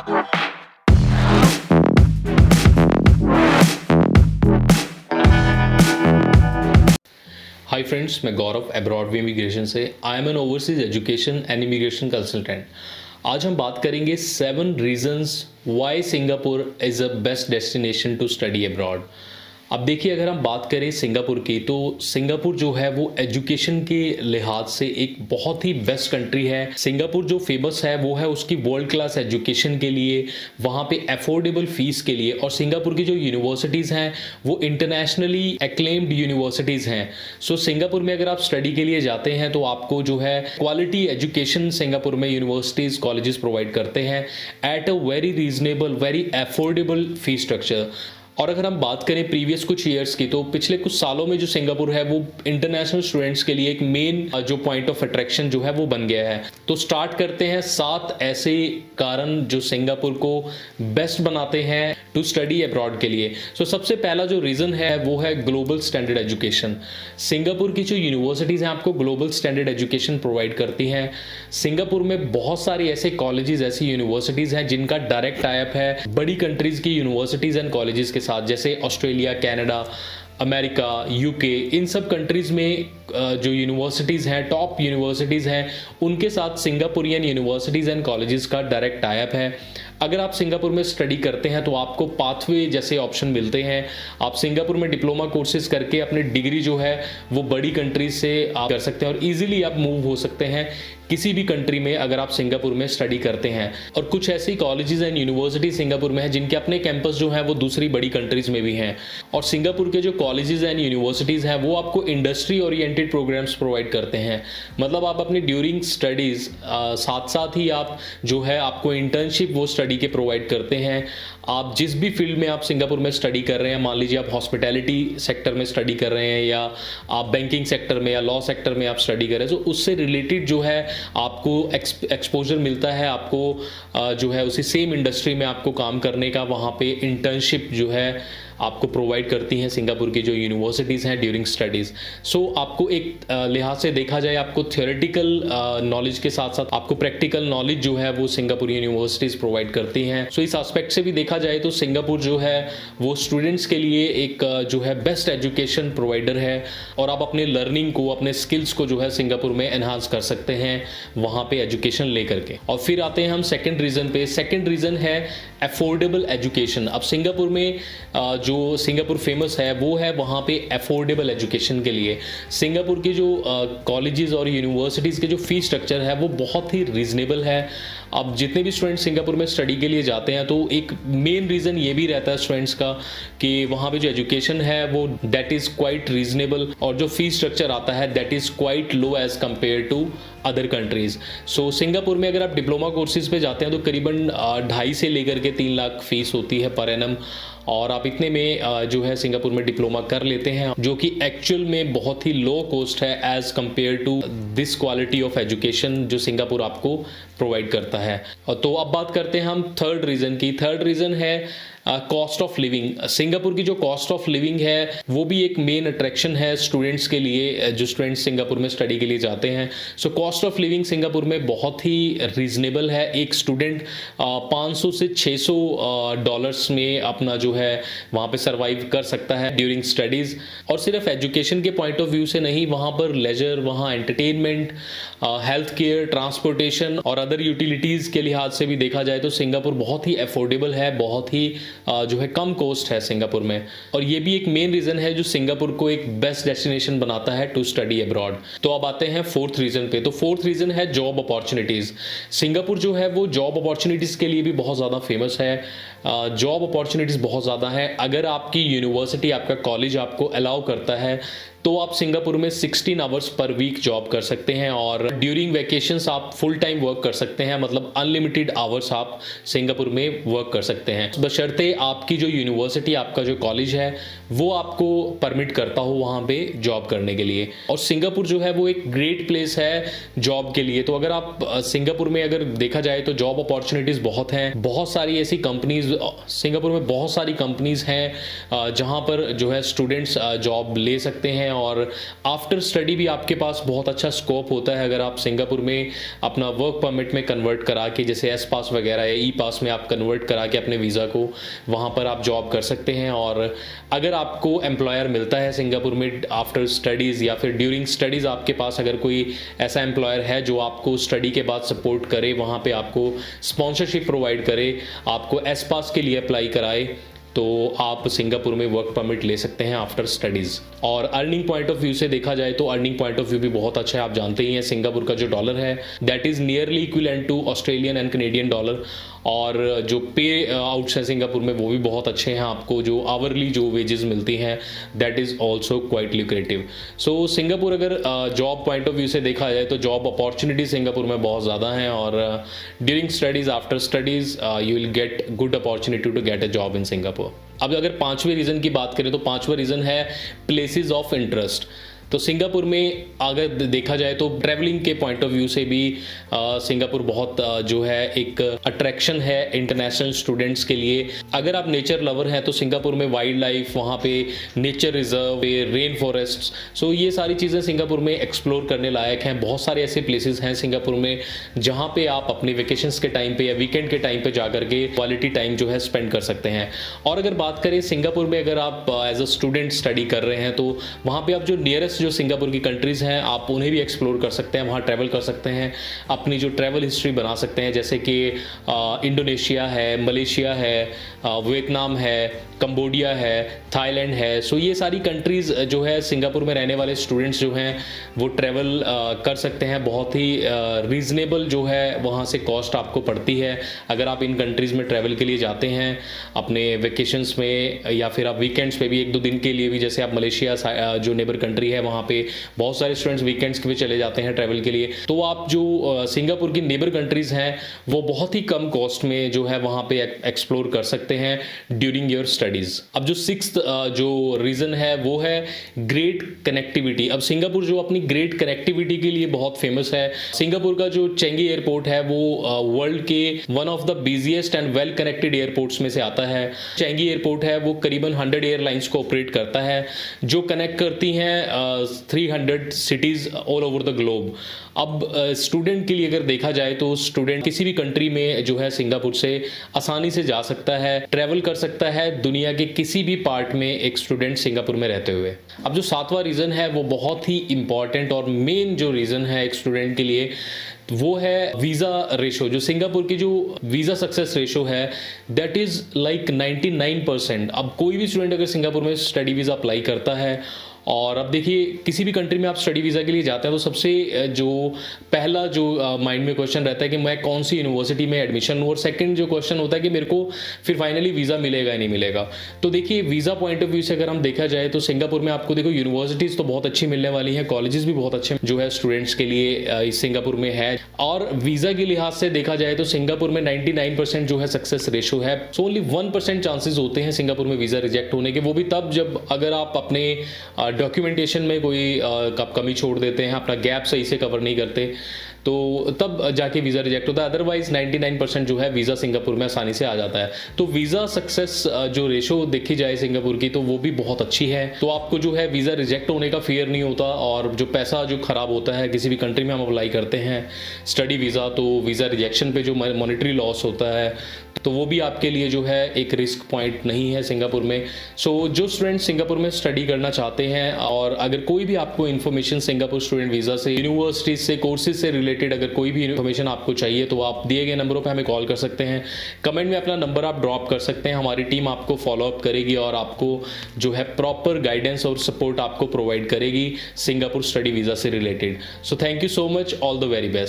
Hi friends, मैं गौरव abroad immigration से। I am an overseas education and immigration consultant. आज हम बात करेंगे 7 reasons why Singapore is a best destination to study abroad. अब देखिए, अगर हम बात करें सिंगापुर की, तो सिंगापुर जो है वो एजुकेशन के लिहाज से एक बहुत ही बेस्ट कंट्री है। सिंगापुर जो फेमस है वो है उसकी वर्ल्ड क्लास एजुकेशन के लिए, वहाँ पे अफोर्डेबल फीस के लिए, और सिंगापुर की जो यूनिवर्सिटीज़ हैं वो इंटरनेशनली एक्लेम्ड यूनिवर्सिटीज़ हैं। सो सिंगापुर में अगर आप स्टडी के लिए जाते हैं तो आपको जो है क्वालिटी एजुकेशन सिंगापुर में यूनिवर्सिटीज़ कॉलेजेस प्रोवाइड करते हैं at a very reasonable, very affordable fee structure. और अगर हम बात करें प्रीवियस कुछ ईयर्स की, तो पिछले कुछ सालों में जो सिंगापुर है वो इंटरनेशनल स्टूडेंट्स के लिए एक मेन जो पॉइंट ऑफ अट्रैक्शन जो है वो बन गया है। तो स्टार्ट करते हैं 7 ऐसे कारण जो सिंगापुर को बेस्ट बनाते हैं टू स्टडी अब्रॉड के लिए। सो सबसे पहला जो रीज़न है वो है ग्लोबल स्टैंडर्ड एजुकेशन। सिंगापुर की जो यूनिवर्सिटीज़ हैं आपको ग्लोबल स्टैंडर्ड एजुकेशन प्रोवाइड करती हैं। सिंगापुर में बहुत सारी ऐसे कॉलेजेस, ऐसी यूनिवर्सिटीज़ हैं जिनका डायरेक्ट टाइप है बड़ी कंट्रीज़ की यूनिवर्सिटीज़ एंड कॉलेजेस के साथ, जैसे ऑस्ट्रेलिया, कनाडा, अमेरिका, यूके। इन सब कंट्रीज़ में जो यूनिवर्सिटीज़ हैं, टॉप यूनिवर्सिटीज़ हैं, उनके साथ सिंगापुरियन यूनिवर्सिटीज़ एंड कॉलेजेस का डायरेक्ट टाइप है। अगर आप सिंगापुर में स्टडी करते हैं तो आपको पाथवे जैसे ऑप्शन मिलते हैं। आप सिंगापुर में डिप्लोमा कोर्सेज करके अपनी डिग्री जो है वो बड़ी कंट्रीज से आप कर सकते हैं और इजीली आप मूव हो सकते हैं किसी भी कंट्री में अगर आप सिंगापुर में स्टडी करते हैं। और कुछ ऐसी कॉलेजेस एंड यूनिवर्सिटी सिंगापुर में है जिनके अपने कैंपस जो है वो दूसरी बड़ी कंट्रीज में भी हैं। और सिंगापुर के जो कॉलेजेस एंड यूनिवर्सिटीज़ हैं वो आपको इंडस्ट्री ओरिएंटेड प्रोग्राम्स प्रोवाइड करते हैं। मतलब आप अपनी ड्यूरिंग स्टडीज़ साथ साथ ही आप जो है आपको इंटर्नशिप वो स्टडी के प्रोवाइड करते हैं। आप जिस भी फील्ड में आप सिंगापुर में स्टडी कर रहे हैं, मान लीजिए आप हॉस्पिटैलिटी सेक्टर में स्टडी कर रहे हैं या आप बैंकिंग सेक्टर में या लॉ सेक्टर में आप स्टडी कर रहे हैं, तो उससे रिलेटेड जो है आपको एक्सपोजर मिलता है। आपको जो है उसी सेम इंडस्ट्री में आपको काम करने का वहाँ पे इंटर्नशिप जो है आपको प्रोवाइड करती हैं सिंगापुर की जो यूनिवर्सिटीज़ हैं ड्यूरिंग स्टडीज़। सो आपको एक लिहाज से देखा जाए, आपको थियोरेटिकल नॉलेज के साथ साथ आपको प्रैक्टिकल नॉलेज जो है वो सिंगापुर यूनिवर्सिटीज़ प्रोवाइड करती हैं। सो इस एस्पेक्ट से भी देखा जाए तो सिंगापुर जो है वो स्टूडेंट्स के लिए एक जो है बेस्ट एजुकेशन प्रोवाइडर है और आप अपने लर्निंग को, अपने स्किल्स को जो है सिंगापुर में एनहांस कर सकते हैं वहाँ पे एजुकेशन लेकर के। और फिर आते हैं हम सेकेंड रीज़न पे। सेकेंड रीज़न है अफोर्डेबल एजुकेशन। अब सिंगापुर में जो सिंगापुर फेमस है वो है वहाँ पे अफोर्डेबल एजुकेशन के लिए। सिंगापुर के जो कॉलेजेस और यूनिवर्सिटीज़ के जो फीस स्ट्रक्चर है वो बहुत ही रीजनेबल है। अब जितने भी स्टूडेंट्स सिंगापुर में स्टडी के लिए जाते हैं तो एक मेन रीज़न ये भी रहता है स्टूडेंट्स का कि वहाँ पे जो एजुकेशन है वो दैट इज़ क्वाइट रीजनेबल, और जो फीस स्ट्रक्चर आता है that is quite low as compare to other countries. So Singapore में अगर आप डिप्लोमा कोर्सेज पे जाते हैं तो करीबन 2.5 से लेकर के 3 लाख फीस होती है पर एनम, और आप इतने में जो है सिंगापुर में डिप्लोमा कर लेते हैं, जो कि एक्चुअल में बहुत ही लो कॉस्ट है as compare to this quality of education जो सिंगापुर आपको प्रोवाइड करता है। तो अब बात करते हैं हम थर्ड रीज़न की। थर्ड रीज़न है कॉस्ट ऑफ लिविंग। सिंगापुर की जो कॉस्ट ऑफ लिविंग है वो भी एक मेन अट्रैक्शन है स्टूडेंट्स के लिए, जो स्टूडेंट्स सिंगापुर में स्टडी के लिए जाते हैं। So cost of living Singapore में बहुत ही रीजनेबल है। एक स्टूडेंट 500 से 600 डॉलर्स में अपना जो है वहाँ पे सर्वाइव कर सकता है ड्यूरिंग स्टडीज़। और सिर्फ एजुकेशन के पॉइंट ऑफ व्यू से नहीं, वहाँ पर लेजर, वहाँ एंटरटेनमेंट, हेल्थ केयर, ट्रांसपोर्टेशन और अदर यूटिलिटीज़ के लिहाज से भी देखा जाए तो सिंगापुर बहुत ही अफोर्डेबल है, बहुत ही जो है कम कॉस्ट है सिंगापुर में। और ये भी एक मेन रीज़न है जो सिंगापुर को एक बेस्ट डेस्टिनेशन बनाता है टू स्टडी अब्रॉड। तो अब आते हैं फोर्थ रीज़न पे। तो फोर्थ रीज़न है जॉब अपॉर्चुनिटीज़। सिंगापुर जो है वो जॉब अपॉर्चुनिटीज़ के लिए भी बहुत ज़्यादा फेमस है। जॉब अपॉर्चुनिटीज़ बहुत ज़्यादा है। अगर आपकी यूनिवर्सिटी, आपका कॉलेज आपको अलाउ करता है तो आप सिंगापुर में 16 आवर्स पर वीक जॉब कर सकते हैं और ड्यूरिंग वैकेशंस आप फुल टाइम वर्क कर सकते हैं। मतलब अनलिमिटेड आवर्स आप सिंगापुर में वर्क कर सकते हैं, बशर्ते आपकी जो यूनिवर्सिटी, आपका जो कॉलेज है वो आपको परमिट करता हो वहाँ पे जॉब करने के लिए। और सिंगापुर जो है वो एक ग्रेट प्लेस है जॉब के लिए। तो अगर आप सिंगापुर में अगर देखा जाए तो जॉब अपॉर्चुनिटीज़ बहुत हैं। बहुत सारी ऐसी कंपनीज सिंगापुर में, बहुत सारी कंपनीज हैं जहाँ पर जो है स्टूडेंट्स जॉब ले सकते हैं हैं और आफ्टर स्टडी भी आपके पास बहुत अच्छा स्कोप होता है अगर आप सिंगापुर में अपना वर्क परमिट में कन्वर्ट करा के, जैसे एस पास वगैरह या ई पास में आप कन्वर्ट करा के अपने वीज़ा को वहाँ पर आप जॉब कर सकते हैं। और अगर आपको एम्प्लॉयर मिलता है सिंगापुर में आफ्टर स्टडीज़ या फिर ड्यूरिंग स्टडीज़, आपके पास अगर कोई ऐसा एम्प्लॉयर है जो आपको स्टडी के बाद सपोर्ट करे, वहाँ पे आपको स्पॉन्सरशिप प्रोवाइड करे, आपको एस पास के लिए अप्लाई कराए, तो आप सिंगापुर में वर्क परमिट ले सकते हैं आफ्टर स्टडीज़। और अर्निंग पॉइंट ऑफ व्यू से देखा जाए तो अर्निंग पॉइंट ऑफ व्यू भी बहुत अच्छा है। आप जानते ही हैं सिंगापुर का जो डॉलर है that is nearly equivalent to Australian and Canadian dollar, और जो पे आउट्स हैं सिंगापुर में वो भी बहुत अच्छे हैं। आपको जो आवरली जो वेजेस मिलती हैं that is also quite lucrative. So Singapore अगर जॉब पॉइंट ऑफ व्यू से देखा जाए तो जॉब अपॉर्चुनिटी सिंगापुर में बहुत ज़्यादा हैं, और during studies after studies you will get good opportunity to get a job in Singapore. अब अगर पांचवें रीज़न की बात करें तो पांचवा रीज़न है प्लेसेस ऑफ इंटरेस्ट। तो सिंगापुर में अगर देखा जाए तो ट्रैवलिंग के पॉइंट ऑफ व्यू से भी सिंगापुर बहुत जो है एक अट्रैक्शन है इंटरनेशनल स्टूडेंट्स के लिए। अगर आप नेचर लवर हैं तो सिंगापुर में वाइल्ड लाइफ, वहाँ पे नेचर रिजर्व, रेन फॉरेस्ट, सो ये सारी चीज़ें सिंगापुर में एक्सप्लोर करने लायक हैं। बहुत सारे ऐसे प्लेसेस हैं सिंगापुर में जहाँ पे आप अपने वेकेशंस के टाइम पे या वीकेंड के टाइम पे जाकर के क्वालिटी टाइम जो है स्पेंड कर सकते हैं। और अगर बात करें सिंगापुर में अगर आप एज अ स्टूडेंट स्टडी कर रहे हैं तो वहाँ पे आप जो नियरेस्ट जो सिंगापुर की कंट्रीज़ हैं आप उन्हें भी एक्सप्लोर कर सकते हैं, वहाँ ट्रैवल कर सकते हैं, अपनी जो ट्रैवल हिस्ट्री बना सकते हैं, जैसे कि इंडोनेशिया है, मलेशिया है, वियतनाम है, कंबोडिया है, थाईलैंड है। सो ये सारी कंट्रीज़ जो है सिंगापुर में रहने वाले स्टूडेंट्स जो हैं वो ट्रैवल कर सकते हैं। बहुत ही रीज़नेबल जो है वहाँ से कॉस्ट आपको पड़ती है अगर आप इन कंट्रीज़ में ट्रैवल के लिए जाते हैं अपने वेकेशंस में, या फिर आप वीकेंड्स पे भी 1-2 दिन के लिए भी, जैसे आप मलेशिया जो नेबर कंट्री है वहाँ पे बहुत सारे स्टूडेंट्स वीकेंड्स के भी चले जाते हैं ट्रैवल के लिए। तो आप जो सिंगापुर की नेबर कंट्रीज़ हैं वो बहुत ही कम कॉस्ट में जो है वहाँ पे एक्सप्लोर कर सकते हैं ड्यूरिंग योर स्टडीज़। अब जो सिक्स्थ जो रीज़न है वो है ग्रेट कनेक्टिविटी। अब सिंगापुर जो अपनी ग्रेट कनेक्टिविटी के लिए बहुत फेमस है। सिंगापुर का जो चेंगी एयरपोर्ट है वो वर्ल्ड के one of the busiest and well connected airports में से आता है। चेंगी एयरपोर्ट है वो करीबन 100 एयरलाइंस को ऑपरेट करता है जो कनेक्ट करती हैं 300 cities all over the globe. अब स्टूडेंट के लिए अगर देखा जाए तो स्टूडेंट किसी भी कंट्री में जो है सिंगापुर से आसानी से जा सकता है, ट्रैवल कर सकता है दुनिया के किसी भी पार्ट में एक स्टूडेंट सिंगापुर में रहते हुए। अब जो सातवां रीज़न है वो बहुत ही इंपॉर्टेंट और मेन जो रीज़न है एक स्टूडेंट के लिए वो है वीज़ा रेशो। जो सिंगापुर की जो वीज़ा सक्सेस रेशो है दैट इज़ लाइक 99%। अब कोई भी स्टूडेंट अगर सिंगापुर में स्टडी वीज़ा अप्लाई करता है, और अब देखिए किसी भी कंट्री में आप स्टडी वीज़ा के लिए जाते हैं तो सबसे जो पहला जो माइंड में क्वेश्चन रहता है कि मैं कौन सी यूनिवर्सिटी में एडमिशन लूँ, और सेकंड जो क्वेश्चन होता है कि मेरे को फिर फाइनली वीज़ा मिलेगा या नहीं मिलेगा। तो देखिए वीज़ा पॉइंट ऑफ व्यू से अगर हम देखा जाए तो सिंगापुर में आपको देखो यूनिवर्सिटीज़ तो बहुत अच्छी मिलने वाली हैं, कॉलेजेस भी बहुत अच्छे जो है स्टूडेंट्स के लिए सिंगापुर में है। और वीज़ा के लिहाज से देखा जाए तो सिंगापुर में 99% जो है सक्सेस रेशो है। सो ओनली 1% चांसेस होते हैं सिंगापुर में वीज़ा रिजेक्ट होने के, वो भी तब जब अगर आप अपने डॉक्यूमेंटेशन में कोई कमी छोड़ देते हैं, अपना गैप सही से कवर नहीं करते, तो तब जाके वीज़ा रिजेक्ट होता है। अदरवाइज 99% जो है वीज़ा सिंगापुर में आसानी से आ जाता है। तो वीज़ा सक्सेस जो रेशो देखी जाए सिंगापुर की तो वो भी बहुत अच्छी है। तो आपको जो है वीज़ा रिजेक्ट होने का फियर नहीं होता, और जो पैसा जो खराब होता है किसी भी कंट्री में हम अप्लाई करते हैं स्टडी वीज़ा, तो वीज़ा रिजेक्शन पे जो मॉनेटरी लॉस होता है तो वो भी आपके लिए जो है एक रिस्क पॉइंट नहीं है सिंगापुर में। सो जो स्टूडेंट सिंगापुर में स्टडी करना चाहते हैं, और अगर कोई भी आपको इन्फॉर्मेशन सिंगापुर स्टूडेंट वीज़ा से, यूनिवर्सिटी से, कोर्सेज से रिलेटेड अगर कोई भी इन्फॉर्मेशन आपको चाहिए तो आप दिए गए नंबरों पे हमें कॉल कर सकते हैं। कमेंट में अपना नंबर आप ड्रॉप कर सकते हैं, हमारी टीम आपको फॉलोअप करेगी और आपको जो है प्रॉपर गाइडेंस और सपोर्ट आपको प्रोवाइड करेगी सिंगापुर स्टडी वीज़ा से related. So thank you so much, all the very best.